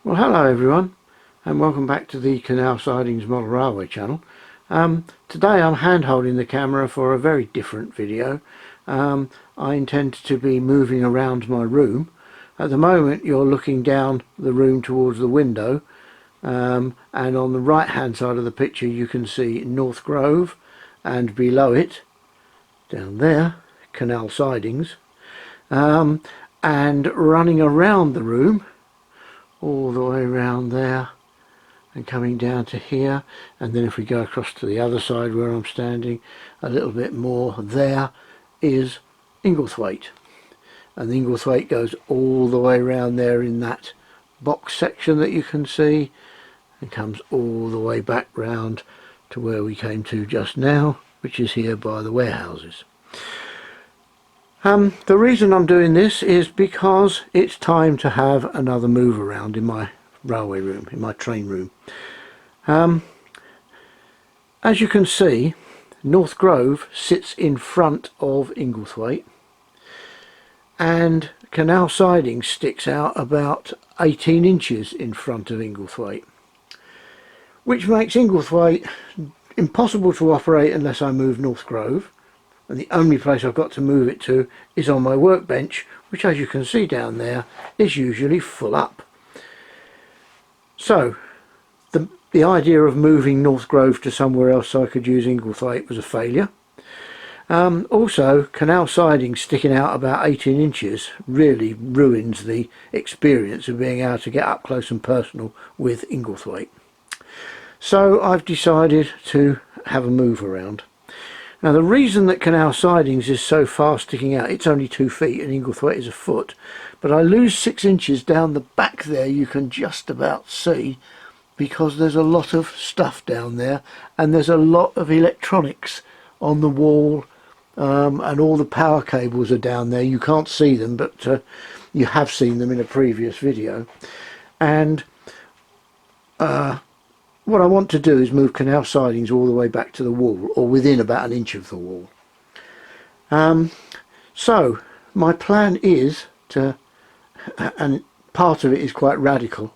Well, hello everyone, and welcome back to the Canal Sidings Model Railway channel. Today I'm hand holding the camera for a very different video. I intend to be moving around my room. At the moment you're looking down the room towards the window, and on the right hand side of the picture you can see North Grove, and below it, down there, Canal Sidings, and running around the room all the way around there and coming down to here, and then if we go across to the other side where I'm standing a little bit more, there is Inglethwaite, and the Inglethwaite goes all the way around there in that box section that you can see and comes all the way back round to where we came to just now, which is here by the warehouses. The reason I'm doing this is because it's time to have another move around in my railway room, in my train room. As you can see, North Grove sits in front of Inglethwaite, and Canal Sidings sticks out about 18 inches in front of Inglethwaite, which makes Inglethwaite impossible to operate unless I move North Grove. And the only place I've got to move it to is on my workbench, which, as you can see down there, is usually full up. So the idea of moving North Grove to somewhere else so I could use Inglethwaite was a failure. Also, Canal Sidings sticking out about 18 inches really ruins the experience of being able to get up close and personal with Inglethwaite. So I've decided to have a move around. Now, the reason that Canal Sidings is so far sticking out, it's only 2 feet and Inglethwaite is a foot, but I lose 6 inches down the back there, you can just about see, because there's a lot of stuff down there and there's a lot of electronics on the wall, and all the power cables are down there. You can't see them, but you have seen them in a previous video. And what I want to do is move Canal Sidings all the way back to the wall, or within about 1 inch of the wall. So my plan is to, and part of it is quite radical,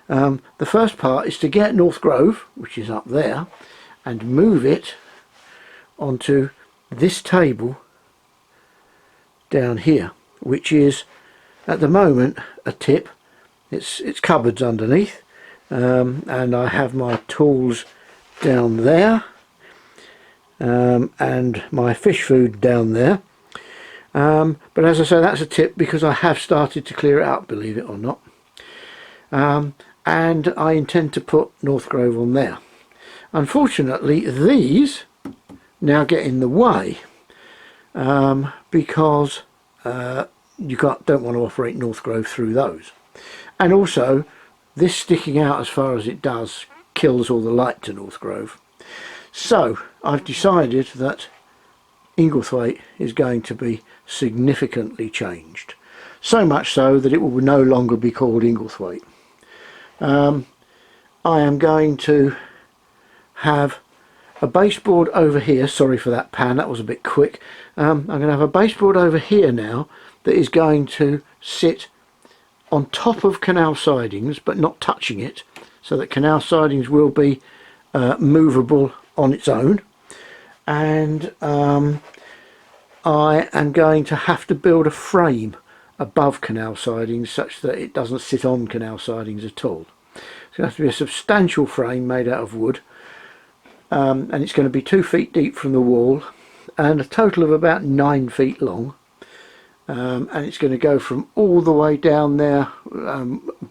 the first part is to get North Grove, which is up there, and move it onto this table down here, which is at the moment a tip. It's cupboards underneath. And I have my tools down there, and my fish food down there, but as I say, that's a tip because I have started to clear it out, believe it or not, and I intend to put North Grove on there. Unfortunately, these now get in the way, because you don't want to operate North Grove through those, and also this sticking out as far as it does kills all the light to North Grove. So I've decided that Inglethwaite is going to be significantly changed. So much so that it will no longer be called Inglethwaite. I am going to have a baseboard over here. Sorry for that pan, that was a bit quick. I'm going to have a baseboard over here now that is going to sit on top of Canal Sidings but not touching it, so that Canal Sidings will be movable on its own. And I am going to have to build a frame above Canal Sidings such that it doesn't sit on Canal Sidings at all. It's going to have to be a substantial frame made out of wood, and it's going to be 2 feet deep from the wall and a total of about 9 feet long. And it's going to go from all the way down there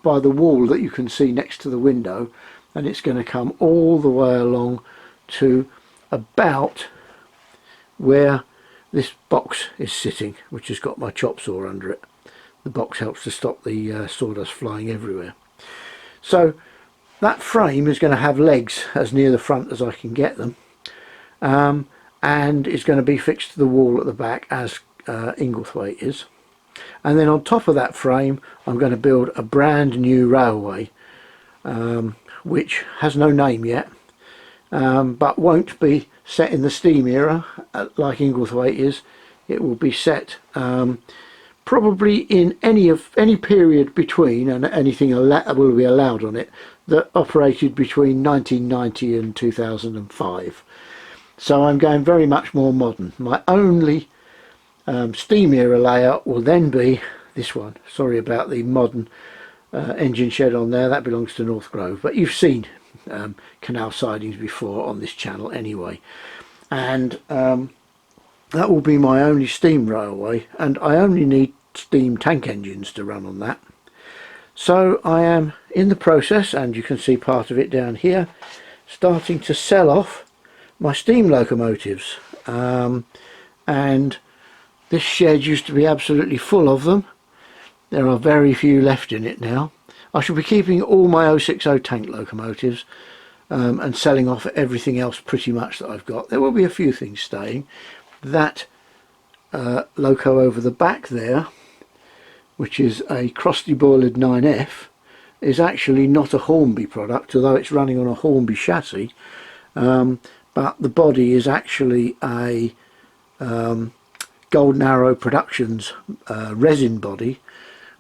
by the wall that you can see next to the window, and it's going to come all the way along to about where this box is sitting, which has got my chop saw under it. The box helps to stop the sawdust flying everywhere. So that frame is going to have legs as near the front as I can get them, and it's going to be fixed to the wall at the back as Inglethwaite is. And then on top of that frame I'm going to build a brand new railway, which has no name yet, but won't be set in the steam era like Inglethwaite is. It will be set probably in any period between, and anything will be allowed on it, that operated between 1990 and 2005. So I'm going very much more modern. My only steam era layout will then be this one. Sorry about the modern engine shed on there, that belongs to North Grove, but you've seen Canal Sidings before on this channel anyway. And that will be my only steam railway, and I only need steam tank engines to run on that. So I am in the process, and you can see part of it down here, starting to sell off my steam locomotives. And this shed used to be absolutely full of them. There are very few left in it now. I shall be keeping all my 060 tank locomotives and selling off everything else pretty much that I've got. There will be a few things staying. That loco over the back there, which is a Crosty Boilered 9F, is actually not a Hornby product, although it's running on a Hornby chassis. But the body is actually a Golden Arrow Productions resin body,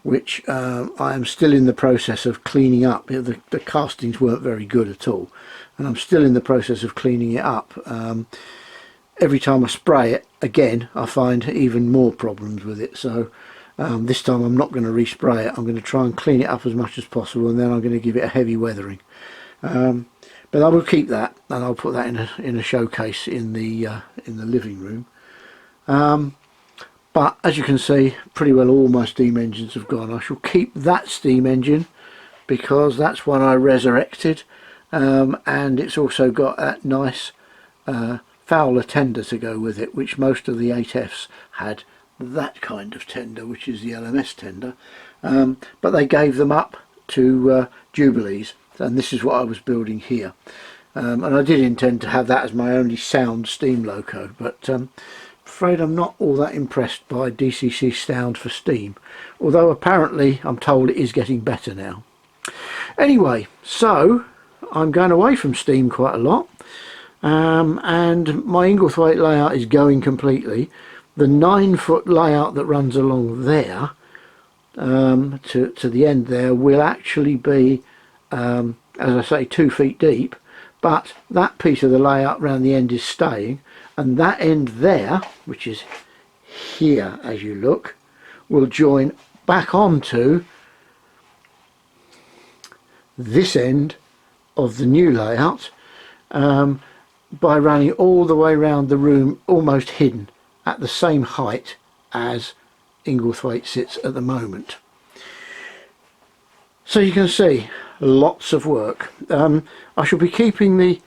which I am still in the process of cleaning up. The castings weren't very good at all, and I'm still in the process of cleaning it up. Every time I spray it again, I find even more problems with it. So this time I'm not going to respray it. I'm going to try and clean it up as much as possible, and then I'm going to give it a heavy weathering. But I will keep that, and I'll put that in a showcase in the living room. But as you can see, pretty well all my steam engines have gone. I shall keep that steam engine because that's one I resurrected, and it's also got that nice Fowler tender to go with it, which most of the 8Fs had that kind of tender, which is the LMS tender, but they gave them up to Jubilees, and this is what I was building here. And I did intend to have that as my only sound steam loco, but afraid I'm not all that impressed by DCC sound for steam, although apparently I'm told it is getting better now. Anyway, so I'm going away from steam quite a lot, and my Inglethwaite layout is going completely. The 9-foot layout that runs along there to the end there will actually be, as I say, 2 feet deep, but that piece of the layout around the end is staying, and that end there, which is here as you look, will join back onto this end of the new layout by running all the way around the room, almost hidden at the same height as Inglethwaite sits at the moment. So you can see lots of work. I shall be keeping the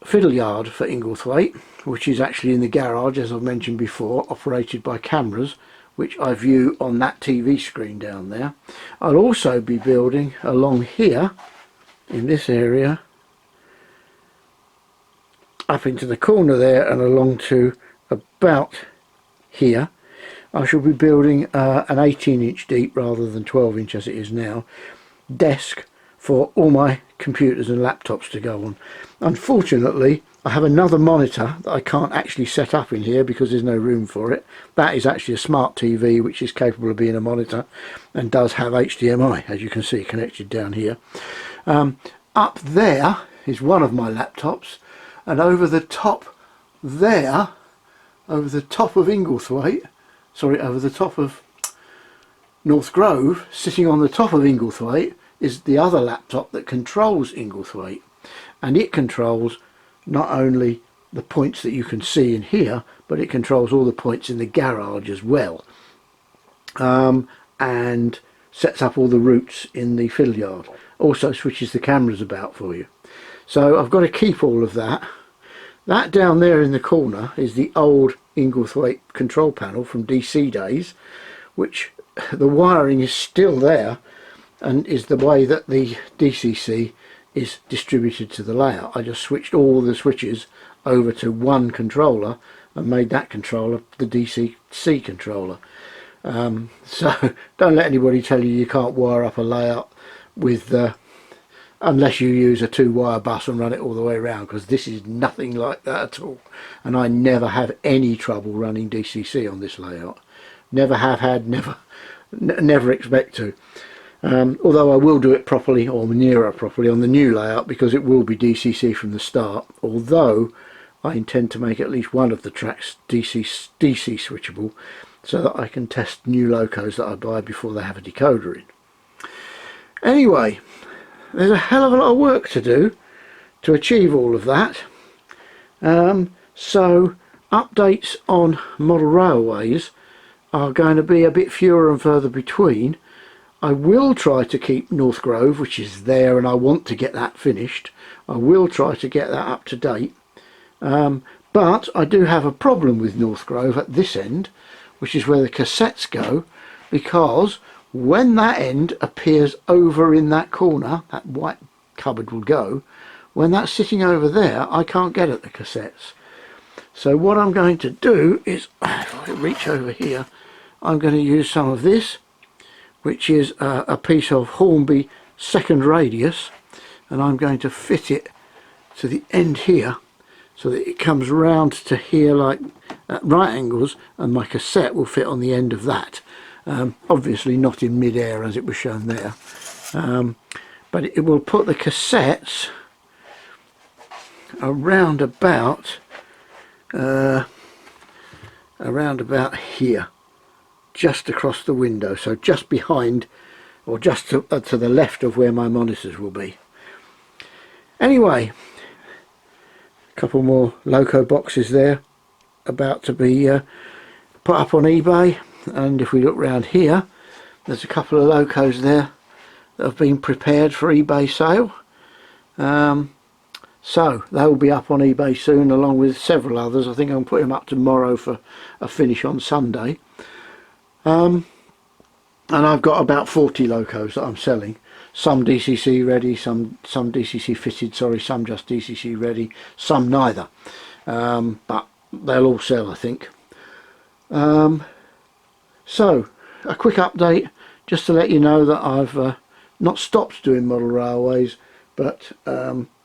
fiddle yard for Inglethwaite, which is actually in the garage, as I've mentioned before, operated by cameras, which I view on that TV screen down there. I'll also be building along here in this area, up into the corner there and along to about here. I shall be building an 18-inch deep rather than 12-inch as it is now desk for all my computers and laptops to go on. Unfortunately, I have another monitor that I can't actually set up in here because there's no room for it. That is actually a smart TV which is capable of being a monitor and does have HDMI, as you can see, connected down here. Up there is one of my laptops, and over the top there, over the top of Inglethwaite, sorry, over the top of North Grove, sitting on the top of Inglethwaite, is the other laptop that controls Inglethwaite, and it controls not only the points that you can see in here, but it controls all the points in the garage as well, and sets up all the routes in the fiddle yard. Also switches the cameras about for you. So I've got to keep all of that. That down there in the corner is the old Inglethwaite control panel from DC days, which the wiring is still there and is the way that the DCC is distributed to the layout. I just switched all the switches over to one controller and made that controller the DCC controller. So don't let anybody tell you can't wire up a layout with unless you use a 2-wire bus and run it all the way around, because this is nothing like that at all, and I never have any trouble running DCC on this layout. Never have had, never expect to. Although I will do it properly, or nearer properly, on the new layout, because it will be DCC from the start, although I intend to make at least one of the tracks DC switchable, so that I can test new locos that I buy before they have a decoder in. Anyway, there's a hell of a lot of work to do to achieve all of that. So updates on model railways are going to be a bit fewer and further between. I will try to keep North Grove, which is there, and I want to get that finished. I will try to get that up to date. But I do have a problem with North Grove at this end, which is where the cassettes go, because when that end appears over in that corner, that white cupboard will go, when that's sitting over there, I can't get at the cassettes. So what I'm going to do is, if I reach over here, I'm going to use some of this, which is a piece of Hornby second radius, and I'm going to fit it to the end here so that it comes round to here like at right angles, and my cassette will fit on the end of that. Obviously not in mid-air as it was shown there, but it will put the cassettes around about here, just across the window, so just behind, or just to the left of where my monitors will be. Anyway, a couple more loco boxes there about to be put up on eBay, and if we look round here, there's a couple of locos there that have been prepared for eBay sale. So they will be up on eBay soon, along with several others. I think I'll put them up tomorrow for a finish on Sunday. And I've got about 40 locos that I'm selling. Some DCC ready, some DCC fitted, sorry, some just DCC ready, some neither. But they'll all sell, I think. So a quick update, just to let you know that I've not stopped doing model railways, but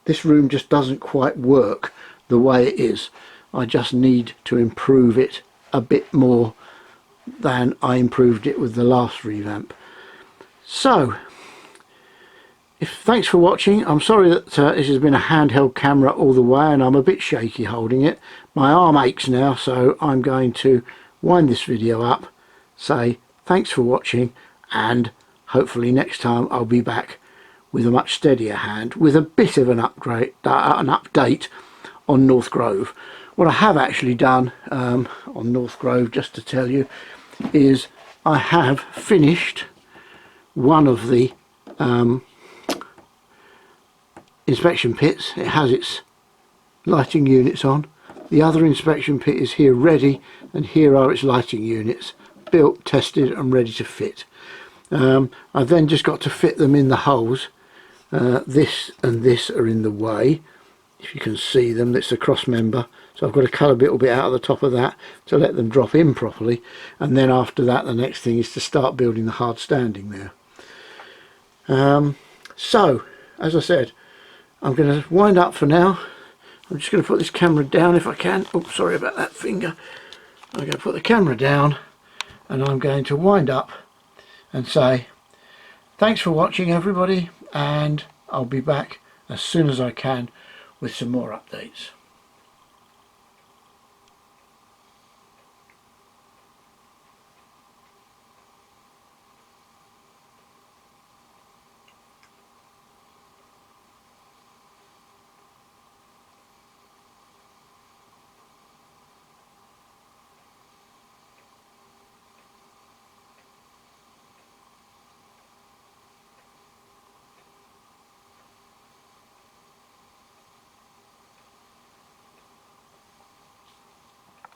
this room just doesn't quite work the way it is. I just need to improve it a bit more than I improved it with the last revamp. So thanks for watching. I'm sorry that this has been a handheld camera all the way, and I'm a bit shaky holding it. My arm aches now, so I'm going to wind this video up, say thanks for watching, and hopefully next time I'll be back with a much steadier hand, with a bit of an update on North Grove. What I have actually done on North Grove, just to tell you, is I have finished one of the inspection pits. It has its lighting units on. The other inspection pit is here ready, and here are its lighting units, built, tested and ready to fit. I've then just got to fit them in the holes. This and this are in the way, if you can see them. It's a cross member, so I've got to cut a little bit out of the top of that to let them drop in properly, and then after that the next thing is to start building the hard standing there. So as I said, I'm going to wind up for now. I'm just going to put this camera down if I can. Oh, sorry about that finger. I'm going to put the camera down, and I'm going to wind up and say thanks for watching, everybody, and I'll be back as soon as I can with some more updates.